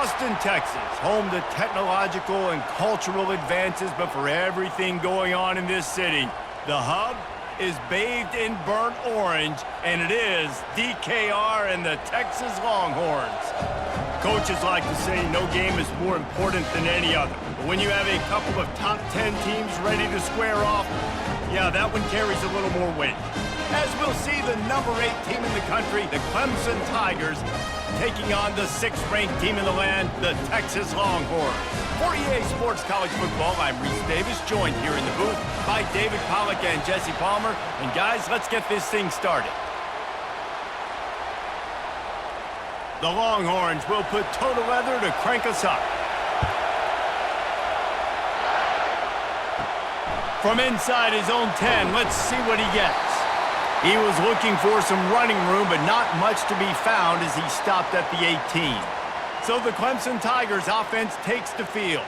Austin, Texas, home to technological and cultural advances, but for everything going on in this city, the hub is bathed in burnt orange, and it is DKR and the Texas Longhorns. Coaches like to say no game is more important than any other. But when you have a couple of top 10 teams ready to square off, yeah, that one carries a little more weight. As we'll see the number 8 team in the country, the Clemson Tigers, taking on the 6th-ranked team in the land, the Texas Longhorns. For EA Sports College Football, I'm Reese Davis, joined here in the booth by David Pollack and Jesse Palmer. And guys, let's get this thing started. The Longhorns will put total leather to crank us up. From inside his own 10, let's see what he gets. He was looking for some running room, but not much to be found as he stopped at the 18. So the Clemson Tigers offense takes the field.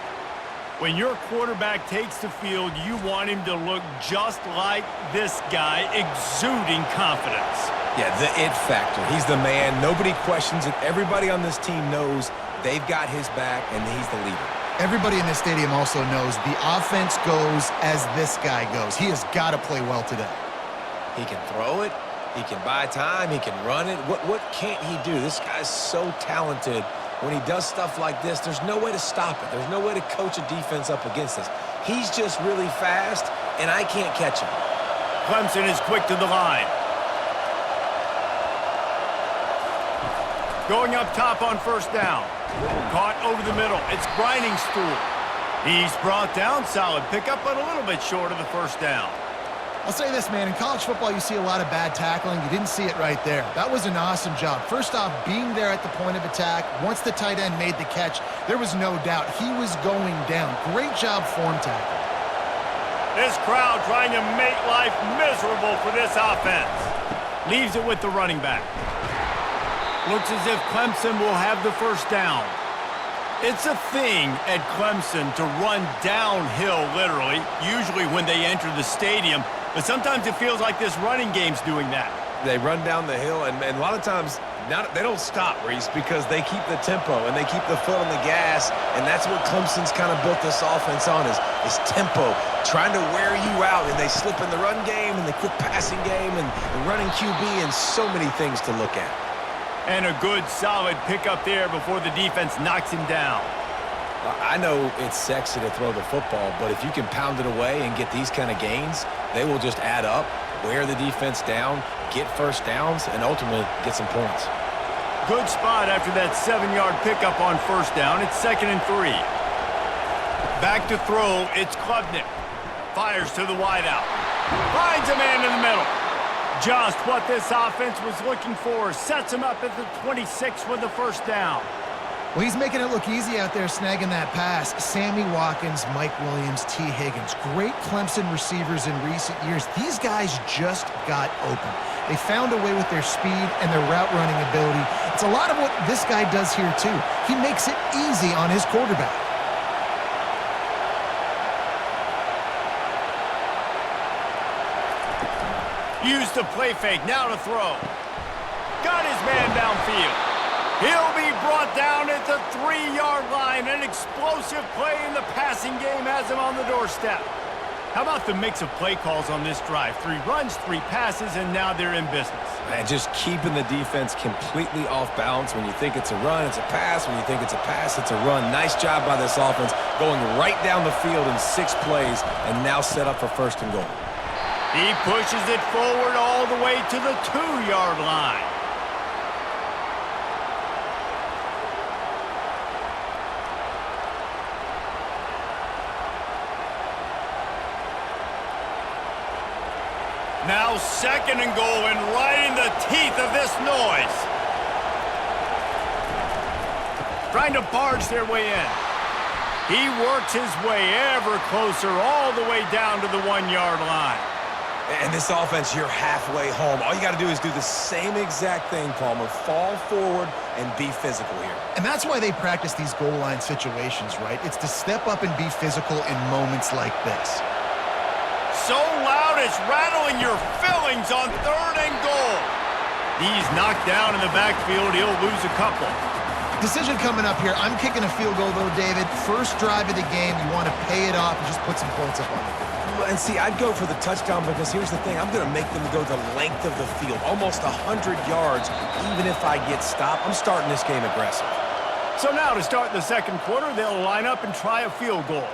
When your quarterback takes the field, you want him to look just like this guy, exuding confidence. Yeah, the it factor. He's the man. Nobody questions it. Everybody on this team knows they've got his back, and he's the leader. Everybody in this stadium also knows the offense goes as this guy goes. He has got to play well today. He can throw it. He can buy time. He can run it. What can't he do? This guy's so talented. When he does stuff like this, there's no way to stop it. There's no way to coach a defense up against this. He's just really fast, and I can't catch him. Clemson is quick to the line. Going up top on first down. Caught over the middle. It's grinding stool. He's brought down. Solid pickup, but a little bit short of the first down. I'll say this, man. In college football, you see a lot of bad tackling. You didn't see it right there. That was an awesome job. First off, being there at the point of attack. Once the tight end made the catch, there was no doubt he was going down. Great job form tackle. This crowd trying to make life miserable for this offense. Leaves it with the running back. Looks as if Clemson will have the first down. It's a thing at Clemson to run downhill, literally, usually when they enter the stadium. But sometimes it feels like this running game's doing that. They run down the hill, and a lot of times they don't stop, Reese, because they keep the tempo and they keep the foot on the gas, and that's what Clemson's kind of built this offense on is tempo, trying to wear you out, and they slip in the run game and the quick passing game and the running QB and so many things to look at. And a good, solid pickup there before the defense knocks him down. I know it's sexy to throw the football, but if you can pound it away and get these kind of gains, they will just add up, wear the defense down, get first downs, and ultimately get some points. Good spot after that 7-yard pickup on first down. It's 2nd and 3. Back to throw, it's Klubnik. Fires to the wideout. Finds a man in the middle. Just what this offense was looking for. Sets him up at the 26 with the first down. Well, he's making it look easy out there snagging that pass. Sammy Watkins, Mike Williams, T. Higgins. Great Clemson receivers in recent years. These guys just got open. They found a way with their speed and their route running ability. It's a lot of what this guy does here, too. He makes it easy on his quarterback. Used the play fake, now to throw. Got his man downfield. He'll be brought down at the 3-yard line. An explosive play in the passing game has him on the doorstep. How about the mix of play calls on this drive? 3 runs, 3 passes, and now they're in business. Man, just keeping the defense completely off balance. When you think it's a run, it's a pass. When you think it's a pass, it's a run. Nice job by this offense, going right down the field in 6 plays, and now set up for 1st and goal. He pushes it forward all the way to the 2-yard line. Now 2nd and goal, and right in the teeth of this noise. Trying to barge their way in. He works his way ever closer all the way down to the 1-yard line. And this offense, you're halfway home. All you got to do is do the same exact thing, Palmer. Fall forward and be physical here. And that's why they practice these goal line situations, right? It's to step up and be physical in moments like this. So loud it's rattling your fillings on 3rd and goal. He's knocked down in the backfield. He'll lose a couple. Decision coming up here. I'm kicking a field goal, though, David. First drive of the game, you want to pay it off and just put some points up on it. And see, I'd go for the touchdown because here's the thing. I'm going to make them go the length of the field, almost 100 yards, even if I get stopped. I'm starting this game aggressive. So now to start the second quarter, they'll line up and try a field goal.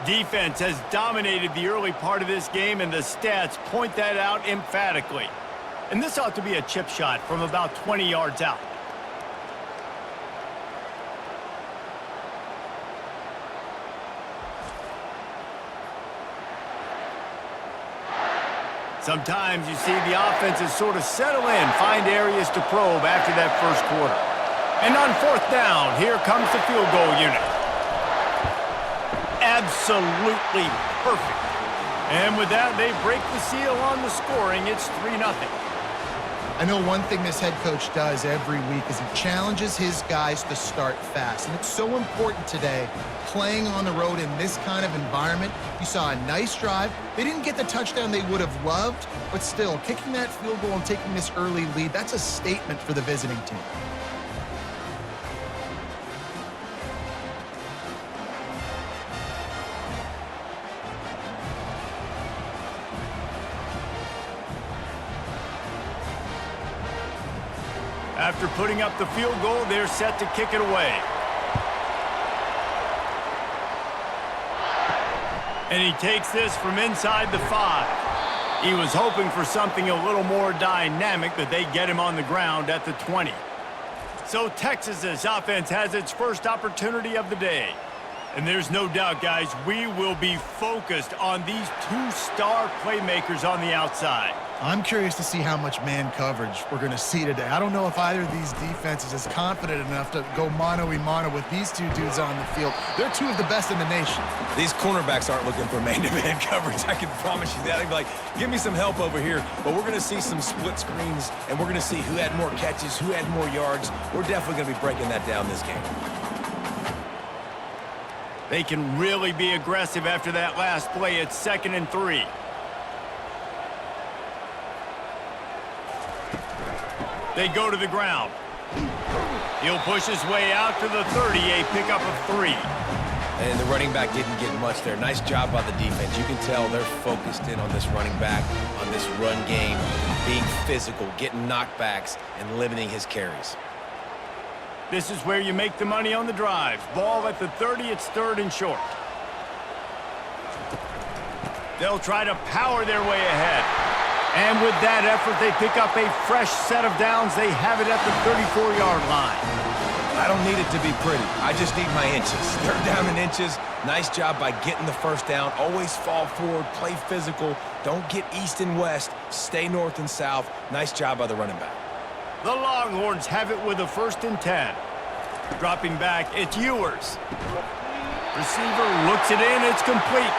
Defense has dominated the early part of this game, and the stats point that out emphatically. And this ought to be a chip shot from about 20 yards out. Sometimes you see the offenses sort of settle in, find areas to probe after that first quarter. And on fourth down, here comes the field goal unit. Absolutely perfect. And with that, they break the seal on the scoring. It's 3-0. I know one thing this head coach does every week is he challenges his guys to start fast. And it's so important today, playing on the road in this kind of environment. You saw a nice drive. They didn't get the touchdown they would have loved, but still, kicking that field goal and taking this early lead, that's a statement for the visiting team. After putting up the field goal, they're set to kick it away. And he takes this from inside the 5. He was hoping for something a little more dynamic, but they get him on the ground at the 20. So Texas's offense has its first opportunity of the day. And there's no doubt, guys, we will be focused on these two-star playmakers on the outside. I'm curious to see how much man coverage we're going to see today. I don't know if either of these defenses is confident enough to go mano-a-mano with these two dudes on the field. They're two of the best in the nation. These cornerbacks aren't looking for man-to-man coverage. I can promise you that. They'd be like, give me some help over here. But we're going to see some split screens, and we're going to see who had more catches, who had more yards. We're definitely going to be breaking that down this game. They can really be aggressive after that last play. It's 2nd and 3. They go to the ground. He'll push his way out to the 30, a pickup of 3. And the running back didn't get much there. Nice job by the defense. You can tell they're focused in on this running back, on this run game, being physical, getting knockbacks, and limiting his carries. This is where you make the money on the drives. Ball at the 30, it's 3rd and short. They'll try to power their way ahead. And with that effort, they pick up a fresh set of downs. They have it at the 34-yard line. I don't need it to be pretty. I just need my inches. They're down in inches. Nice job by getting the first down. Always fall forward, play physical. Don't get east and west. Stay north and south. Nice job by the running back. The Longhorns have it with a 1st and 10. Dropping back, it's Ewers. Receiver looks it in, it's complete.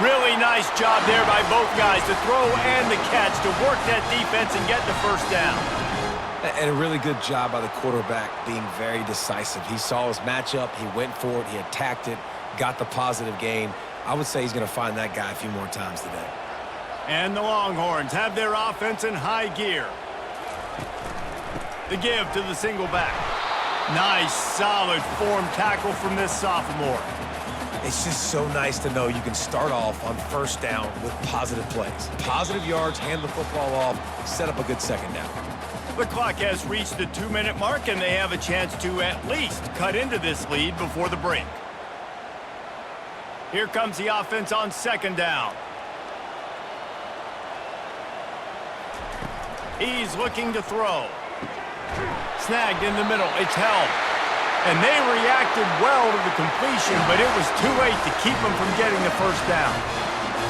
Really nice job there by both guys to throw and the catch to work that defense and get the first down. And a really good job by the quarterback being very decisive. He saw his matchup, he went for it, he attacked it, got the positive gain. I would say he's going to find that guy a few more times today. And the Longhorns have their offense in high gear. The give to the single back. Nice, solid form tackle from this sophomore. It's just so nice to know you can start off on first down with positive plays. Positive yards, hand the football off, set up a good second down. The clock has reached the 2-minute mark, and they have a chance to at least cut into this lead before the break. Here comes the offense on 2nd down. He's looking to throw. Snagged in the middle. It's held. And they reacted well to the completion, but it was too late to keep them from getting the first down.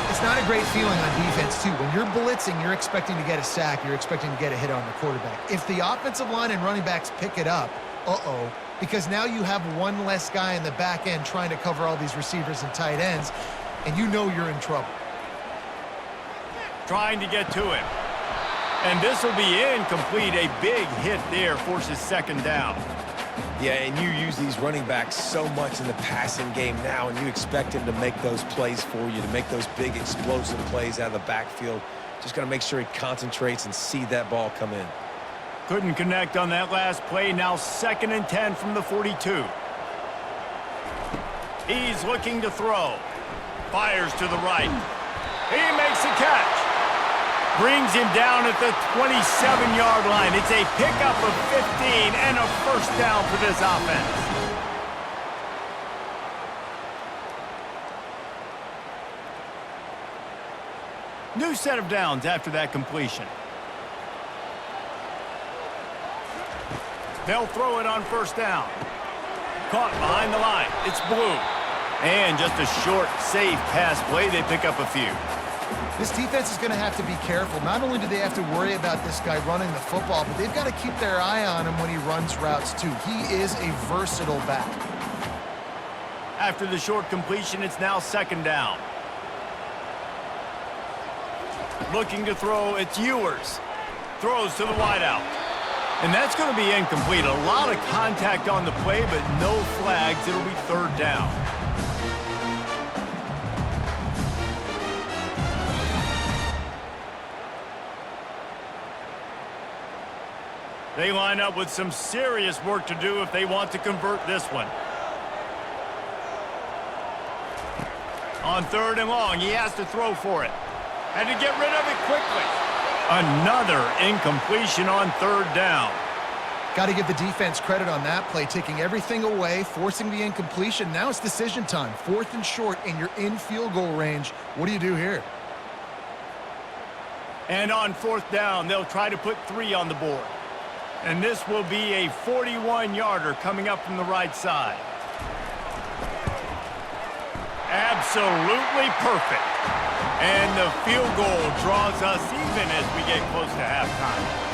It's not a great feeling on defense, too. When you're blitzing, you're expecting to get a sack. You're expecting to get a hit on the quarterback. If the offensive line and running backs pick it up, because now you have one less guy in the back end trying to cover all these receivers and tight ends, and you know you're in trouble. Trying to get to him. And this will be incomplete. A big hit there forces 2nd down. Yeah, and you use these running backs so much in the passing game now, and you expect him to make those plays for you, to make those big explosive plays out of the backfield. Just got to make sure he concentrates and see that ball come in. Couldn't connect on that last play. Now 2nd and 10 from the 42. He's looking to throw. Fires to the right. He makes a catch. Brings him down at the 27-yard line. It's a pickup of 15 and a first down for this offense. New set of downs after that completion. They'll throw it on first down. Caught behind the line. It's Blue. And just a short, safe pass play. They pick up a few. This defense is going to have to be careful. Not only do they have to worry about this guy running the football, but they've got to keep their eye on him when he runs routes too. He is a versatile back. After the short completion, it's now 2nd down. Looking to throw, it's Ewers. Throws to the wideout. And that's going to be incomplete. A lot of contact on the play, but no flags. It'll be 3rd down. They line up with some serious work to do if they want to convert this one. On 3rd and long, he has to throw for it. And to get rid of it quickly. Another incompletion on 3rd down. Got to give the defense credit on that play, taking everything away, forcing the incompletion. Now it's decision time. 4th and short, and you're in field goal range. What do you do here? And on 4th down, they'll try to put 3 on the board. And this will be a 41-yarder coming up from the right side. Absolutely perfect. And the field goal draws us even as we get close to halftime.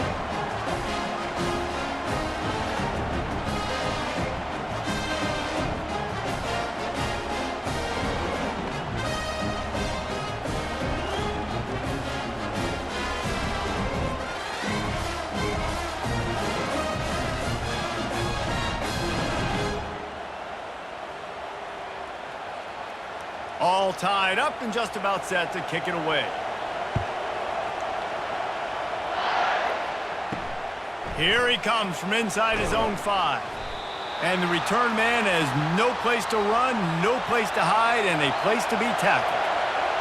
All tied up and just about set to kick it away. Here he comes from inside his own 5. And the return man has no place to run, no place to hide, and a place to be tackled.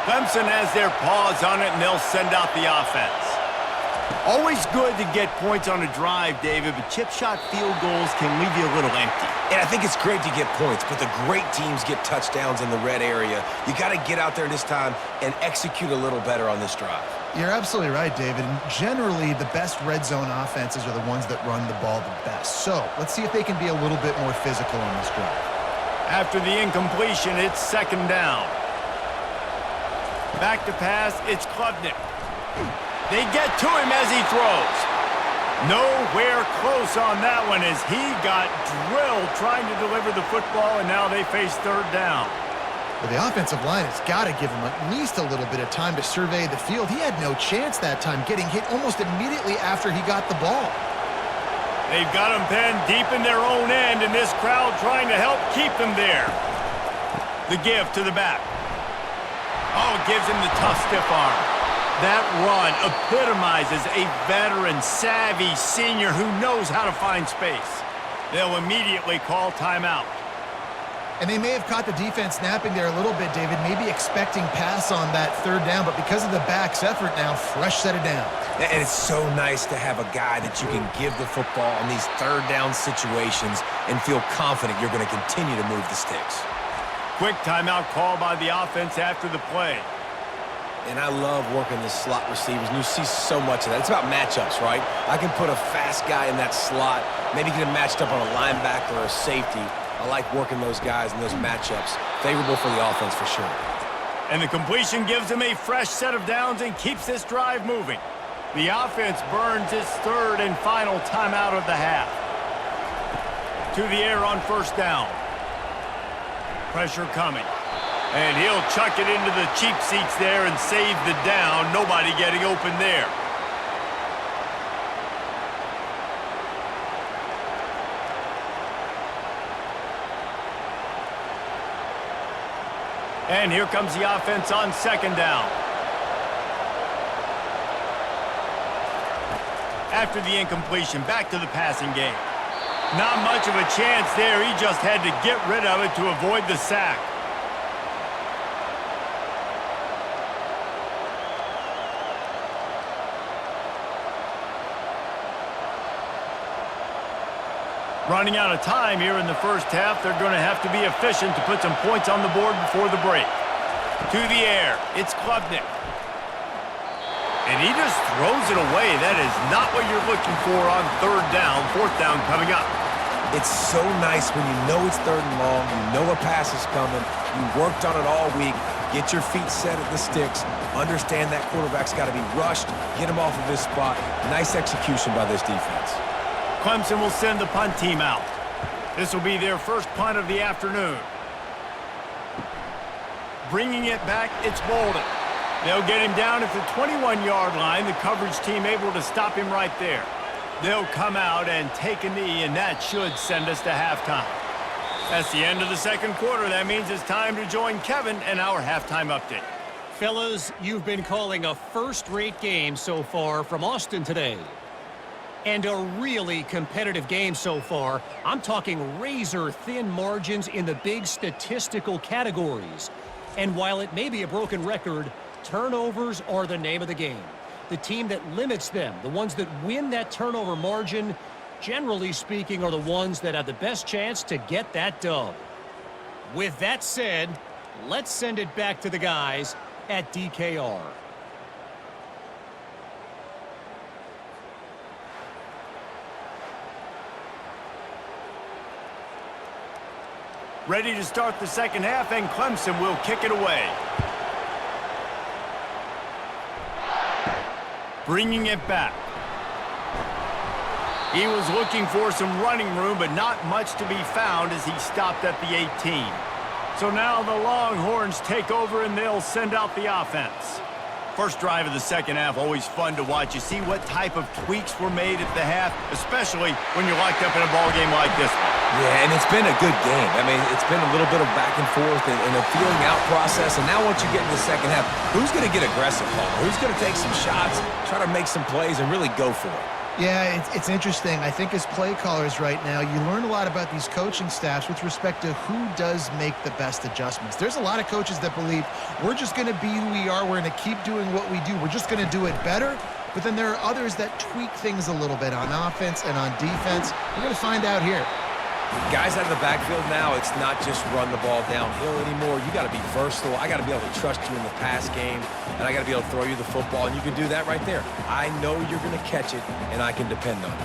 Clemson has their paws on it, and they'll send out the offense. Always good to get points on a drive, David, but chip shot field goals can leave you a little empty. And I think it's great to get points, but the great teams get touchdowns in the red area. You got to get out there this time and execute a little better on this drive. You're absolutely right, David. And generally, the best red zone offenses are the ones that run the ball the best. So let's see if they can be a little bit more physical on this drive. After the incompletion, it's 2nd down. Back to pass, it's Klubnik. They get to him as he throws. Nowhere close on that one as he got drilled trying to deliver the football, and now they face 3rd down. Well, the offensive line has got to give him at least a little bit of time to survey the field. He had no chance that time, getting hit almost immediately after he got the ball. They've got him penned deep in their own end, and this crowd trying to help keep them there. The give to the back. Oh, it gives him the tough stiff arm. That run epitomizes a veteran, savvy senior who knows how to find space. They'll immediately call timeout. And they may have caught the defense napping there a little bit, David, maybe expecting pass on that 3rd down, but because of the back's effort now, fresh set of downs. And it's so nice to have a guy that you can give the football on these 3rd down situations and feel confident you're going to continue to move the sticks. Quick timeout call by the offense after the play. And I love working the slot receivers, and you see so much of that. It's about matchups, right? I can put a fast guy in that slot, maybe get him matched up on a linebacker or a safety. I like working those guys in those matchups. Favorable for the offense for sure. And the completion gives him a fresh set of downs and keeps this drive moving. The offense burns its 3rd and final timeout of the half. To the air on 1st down. Pressure coming. And he'll chuck it into the cheap seats there and save the down. Nobody getting open there. And here comes the offense on 2nd down. after the incompletion. Back to the passing game. Not much of a chance there. He just had to get rid of it to avoid the sack. Running out of time here in the first half. They're going to have to be efficient to put some points on the board before the break. To the air. It's Klubnik. And he just throws it away. That is not what you're looking for on third down. Fourth down coming up. It's so nice when you know it's third and long, you know a pass is coming, you worked on it all week, get your feet set at the sticks, understand that quarterback's got to be rushed, get him off of his spot. Nice execution by this defense. Clemson will send the punt team out. This will be their first punt of the afternoon. Bringing it back, it's Bolden. They'll get him down at the 21-yard line. The coverage team able to stop him right there. They'll come out and take a knee, and that should send us to halftime. That's the end of the second quarter. That means it's time to join Kevin and our halftime update. Fellas, you've been calling a first-rate game so far from Austin today. And a really competitive game so far. I'm talking razor-thin margins in the big statistical categories. And while it may be a broken record, turnovers are the name of the game. The team that limits them, the ones that win that turnover margin, generally speaking, are the ones that have the best chance to get that dub. With that said, let's send it back to the guys at DKR. Ready to start the second half, and Clemson will kick it away. Bringing it back. He was looking for some running room, but not much to be found as he stopped at the 18. So now the Longhorns take over, and they'll send out the offense. First drive of the second half, always fun to watch. You see what type of tweaks were made at the half, especially when you're locked up in a ball game like this one. Yeah, and it's been a good game. I mean, it's been a little bit of back and forth and a feeling out process. And now once you get in the second half, who's going to get aggressive, Paul? Who's going to take some shots, try to make some plays, and really go for it? Yeah, it's interesting. I think as play callers right now, you learn a lot about these coaching staffs with respect to who does make the best adjustments. There's a lot of coaches that believe we're just going to be who we are. We're going to keep doing what we do. We're just going to do it better. But then there are others that tweak things a little bit on offense and on defense. We're going to find out here. Guys out of the backfield now, it's not just run the ball downhill anymore. You got to be versatile. I got to be able to trust you in the pass game, and I got to be able to throw you the football, and you can do that right there. I know you're going to catch it, and I can depend on it.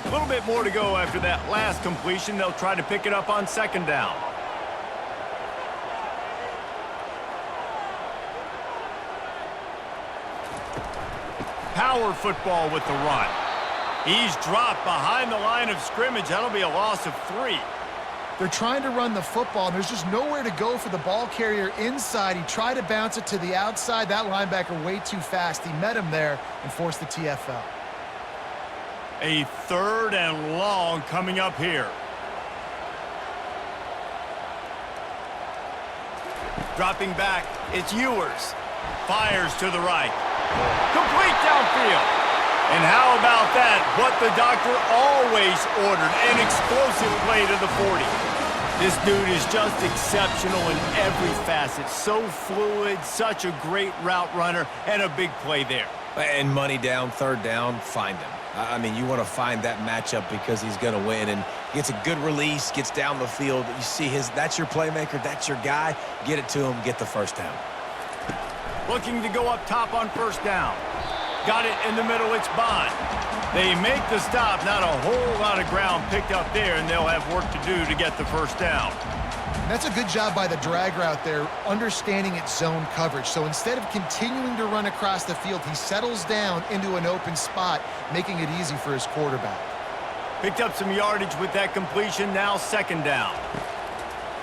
A little bit more to go after that last completion. They'll try to pick it up on second down. Power football with the run. He's dropped behind the line of scrimmage. That'll be a loss of 3. They're trying to run the football, and there's just nowhere to go for the ball carrier inside. He tried to bounce it to the outside. That linebacker way too fast. He met him there and forced the TFL. A third and long coming up here. Dropping back, it's Ewers. Fires to the right. Complete downfield. And how about that? What the doctor always ordered, an explosive play to the 40. This dude is just exceptional in every facet. So fluid, such a great route runner, and a big play there. And money down, third down, find him. I mean, you want to find that matchup because he's going to win, and gets a good release, gets down the field. You see that's your playmaker, that's your guy. Get it to him, get the first down. Looking to go up top on first down. Got it in the middle, it's Bond. They make the stop, not a whole lot of ground picked up there, and they'll have work to do to get the first down. And that's a good job by the drag route there, understanding its zone coverage. So instead of continuing to run across the field, he settles down into an open spot, making it easy for his quarterback. Picked up some yardage with that completion, now second down.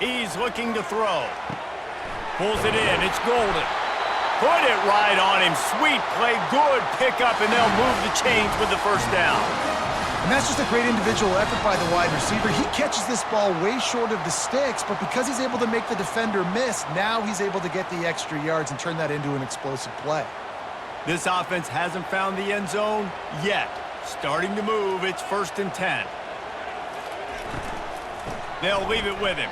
He's looking to throw. Pulls it in, it's Golden. Put it right on him. Sweet play, good pickup, and they'll move the chains with the first down. And that's just a great individual effort by the wide receiver. He catches this ball way short of the sticks, but because he's able to make the defender miss, now he's able to get the extra yards and turn that into an explosive play. This offense hasn't found the end zone yet. Starting to move, it's 1st and 10. They'll leave it with him.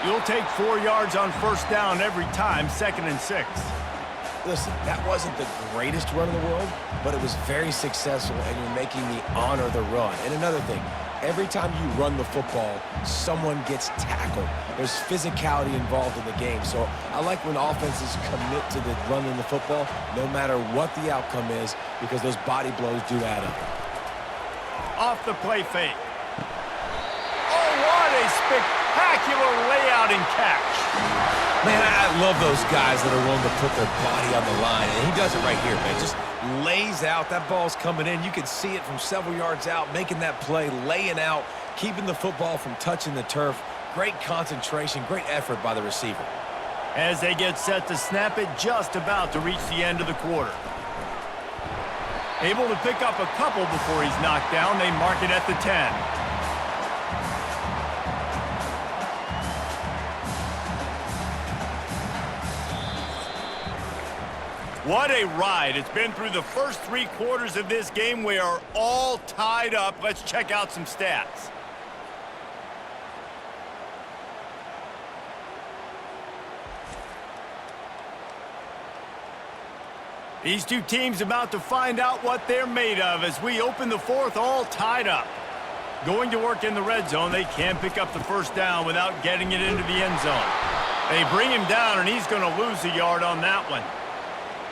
You'll take 4 yards on 1st down every time, 2nd and 6. Listen, that wasn't the greatest run in the world, but it was very successful, and you're making me honor the run. And another thing, every time you run the football, someone gets tackled. There's physicality involved in the game. So I like when offenses commit to the running the football, no matter what the outcome is, because those body blows do add up. Off the play fake. Oh, what a spectacular layout and catch. Man, I love those guys that are willing to put their body on the line, and he does it right here, man. Just lays out. That ball's coming in. You can see it from several yards out, making that play, laying out, keeping the football from touching the turf. Great concentration, great effort by the receiver. As they get set to snap it, just about to reach the end of the quarter. Able to pick up a couple before he's knocked down. They mark it at the 10. What a ride. It's been through the first 3 quarters of this game. We are all tied up. Let's check out some stats. These two teams about to find out what they're made of as we open the 4th all tied up. Going to work in the red zone, they can't pick up the 1st down without getting it into the end zone. They bring him down, and he's going to lose a yard on that one.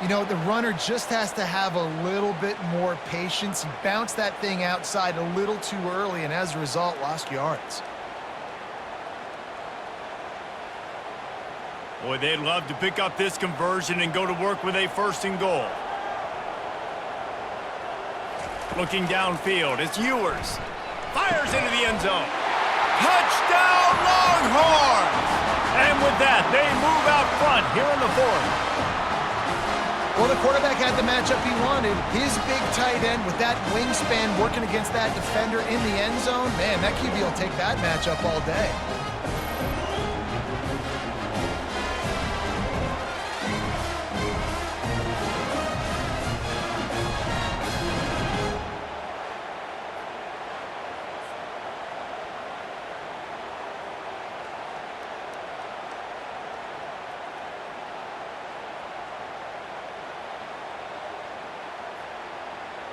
You know, the runner just has to have a little bit more patience. He bounced that thing outside a little too early, and as a result, lost yards. Boy, they'd love to pick up this conversion and go to work with a 1st and goal. Looking downfield, it's Ewers. Fires into the end zone. Touchdown, Longhorns! And with that, they move out front here in the 4th. Well, the quarterback had the matchup he wanted. His big tight end with that wingspan working against that defender in the end zone. Man, that QB will take that matchup all day.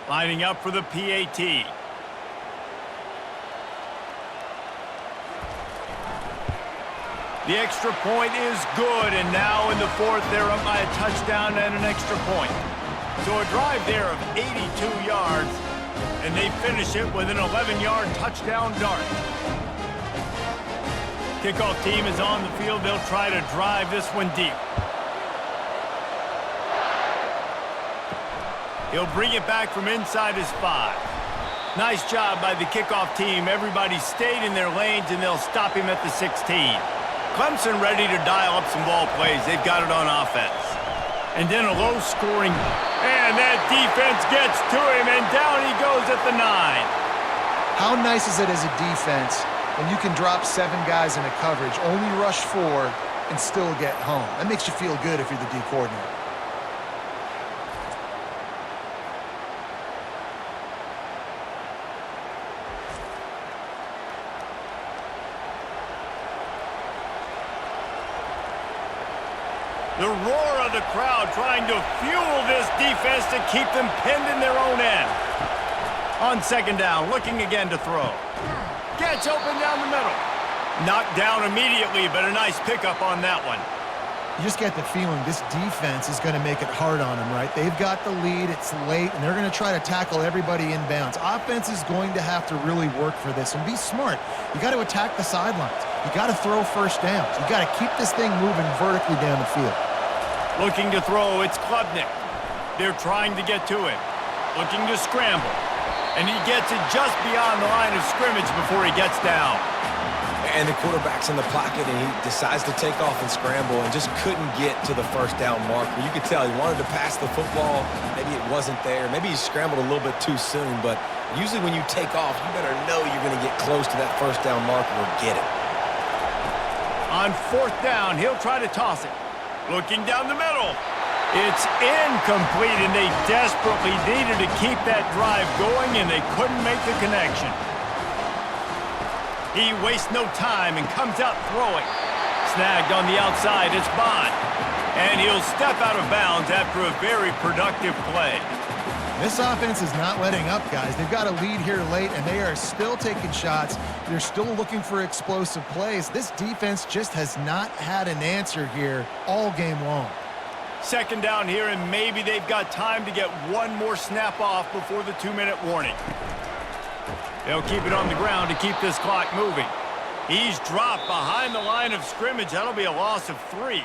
Lining up for the PAT. The extra point is good, and now in the 4th, they're up by a touchdown and an extra point. So a drive there of 82 yards, and they finish it with an 11-yard touchdown dart. Kickoff team is on the field. They'll try to drive this one deep. He'll bring it back from inside his 5. Nice job by the kickoff team. Everybody stayed in their lanes, and they'll stop him at the 16. Clemson ready to dial up some ball plays. They've got it on offense. And then a low-scoring, and that defense gets to him, and down he goes at the 9. How nice is it as a defense when you can drop 7 guys in a coverage, only rush 4, and still get home? That makes you feel good if you're the D coordinator. The roar of the crowd trying to fuel this defense to keep them pinned in their own end. On 2nd down, looking again to throw. Gets open down the middle. Knocked down immediately, but a nice pickup on that one. You just get the feeling this defense is going to make it hard on them, right? They've got the lead, it's late, and they're going to try to tackle everybody inbounds. Offense is going to have to really work for this and be smart. You got to attack the sidelines. You got to throw 1st downs. You got to keep this thing moving vertically down the field. Looking to throw, it's Klubnik. They're trying to get to him. Looking to scramble. And he gets it just beyond the line of scrimmage before he gets down. And the quarterback's in the pocket, and he decides to take off and scramble and just couldn't get to the 1st down marker. You could tell he wanted to pass the football. Maybe it wasn't there. Maybe he scrambled a little bit too soon. But usually when you take off, you better know you're going to get close to that 1st down marker or get it. On 4th down, he'll try to toss it. Looking down the middle. It's incomplete, and they desperately needed to keep that drive going, and they couldn't make the connection. He wastes no time and comes out throwing. Snagged on the outside, it's Bond. And he'll step out of bounds after a very productive play. This offense is not letting up, guys. They've got a lead here late, and they are still taking shots. They're still looking for explosive plays. This defense just has not had an answer here all game long. Second down here, and maybe they've got time to get one more snap off before the 2-minute warning. They'll keep it on the ground to keep this clock moving. He's dropped behind the line of scrimmage. That'll be a loss of 3.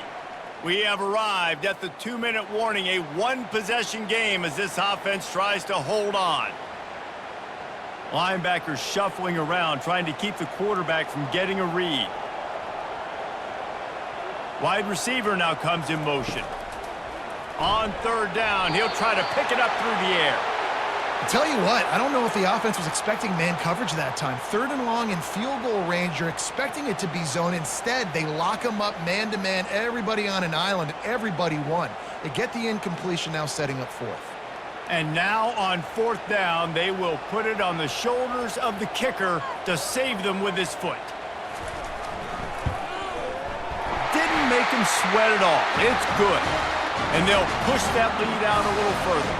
We have arrived at the 2-minute warning, a one-possession game as this offense tries to hold on. Linebackers shuffling around, trying to keep the quarterback from getting a read. Wide receiver now comes in motion. On third down, he'll try to pick it up through the air. I tell you what, I don't know if the offense was expecting man coverage that time. Third and long in field goal range, you're expecting it to be zone. Instead, they lock them up man-to-man, everybody on an island, everybody won. They get the incompletion now setting up fourth. And now on fourth down, they will put it on the shoulders of the kicker to save them with his foot. Didn't make him sweat at all. It's good. And they'll push that lead out a little further.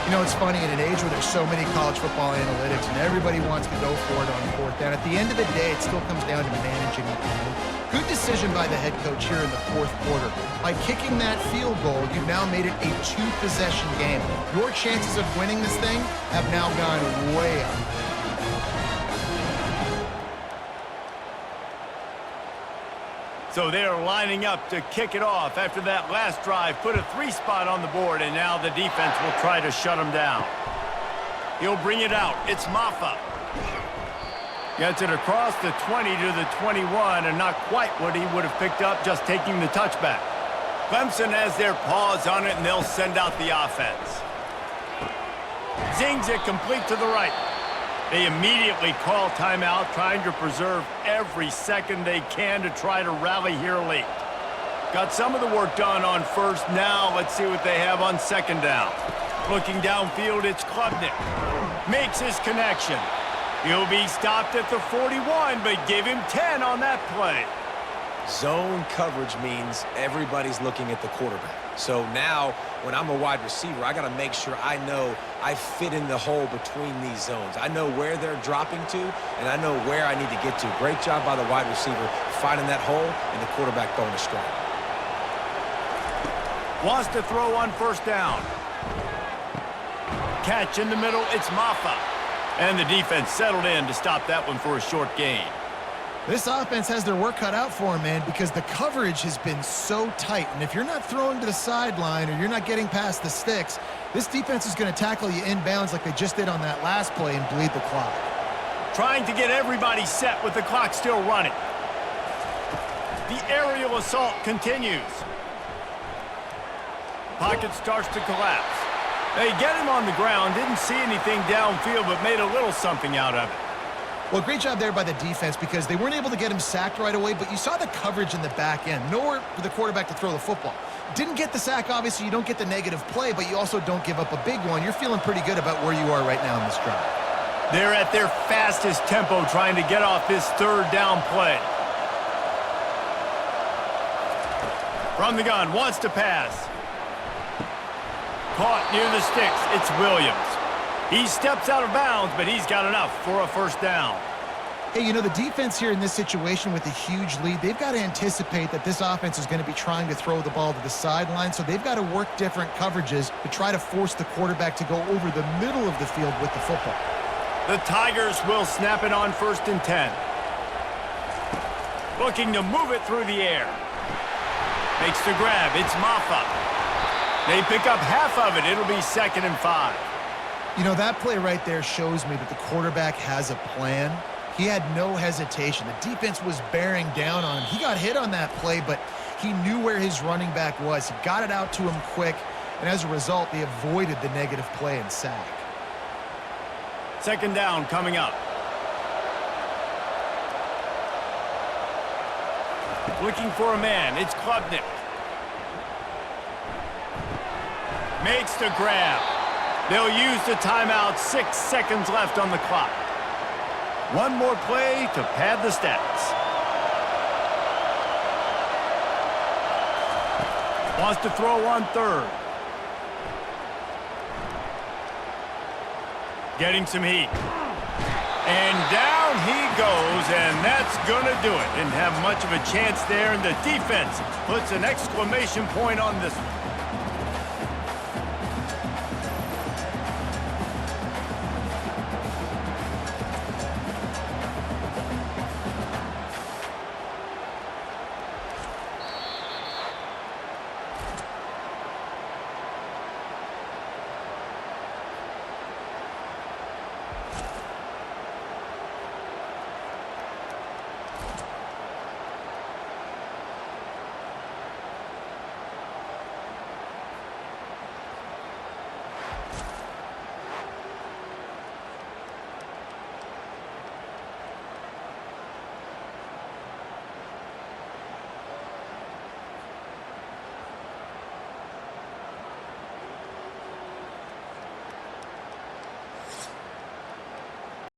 You know, it's funny, in an age where there's so many college football analytics and everybody wants to go for it on fourth down, at the end of the day, it still comes down to managing the game. Good decision by the head coach here in the fourth quarter. By kicking that field goal, you've now made it a two-possession game. Your chances of winning this thing have now gone way up. So they're lining up to kick it off after that last drive. Put a 3-spot on the board, and now the defense will try to shut him down. He'll bring it out. It's Maffa. Gets it across the 20 to the 21, and not quite what he would have picked up just taking the touchback. Clemson has their paws on it, and they'll send out the offense. Zings it complete to the right. They immediately call timeout, trying to preserve every second they can to try to rally here late. Got some of the work done on first. Now let's see what they have on second down. Looking downfield, it's Klubnik. Makes his connection. He'll be stopped at the 41, but give him 10 on that play. Zone coverage means everybody's looking at the quarterback. So now, when I'm a wide receiver, I got to make sure I know I fit in the hole between these zones. I know where they're dropping to, and I know where I need to get to. Great job by the wide receiver finding that hole and the quarterback throwing a strike. Wants to throw on first down. Catch in the middle, it's Maffa. And the defense settled in to stop that one for a short gain. This offense has their work cut out for them, man, because the coverage has been so tight. And if you're not throwing to the sideline or you're not getting past the sticks, this defense is going to tackle you inbounds like they just did on that last play and bleed the clock. Trying to get everybody set with the clock still running. The aerial assault continues. Pocket starts to collapse. They get him on the ground, didn't see anything downfield, but made a little something out of it. Well, great job there by the defense because they weren't able to get him sacked right away, but you saw the coverage in the back end. Nowhere for the quarterback to throw the football. Didn't get the sack, obviously. You don't get the negative play, but you also don't give up a big one. You're feeling pretty good about where you are right now in this drive. They're at their fastest tempo trying to get off this third down play. From the gun, wants to pass. Caught near the sticks. It's Williams. He steps out of bounds, but he's got enough for a first down. Hey, you know, the defense here in this situation with a huge lead, they've got to anticipate that this offense is going to be trying to throw the ball to the sideline, so they've got to work different coverages to try to force the quarterback to go over the middle of the field with the football. The Tigers will snap it on 1st and 10. Looking to move it through the air. Makes the grab. It's Maffa. They pick up half of it. It'll be 2nd and 5. You know, that play right there shows me that the quarterback has a plan. He had no hesitation. The defense was bearing down on him. He got hit on that play, but he knew where his running back was. He got it out to him quick, and as a result, they avoided the negative play and sack. 2nd down coming up. Looking for a man. It's Klubnik. Makes the grab. They'll use the timeout, 6 seconds left on the clock. One more play to pad the stats. Wants to throw on third. Getting some heat. And down he goes, and that's going to do it. Didn't have much of a chance there, and the defense puts an exclamation point on this one.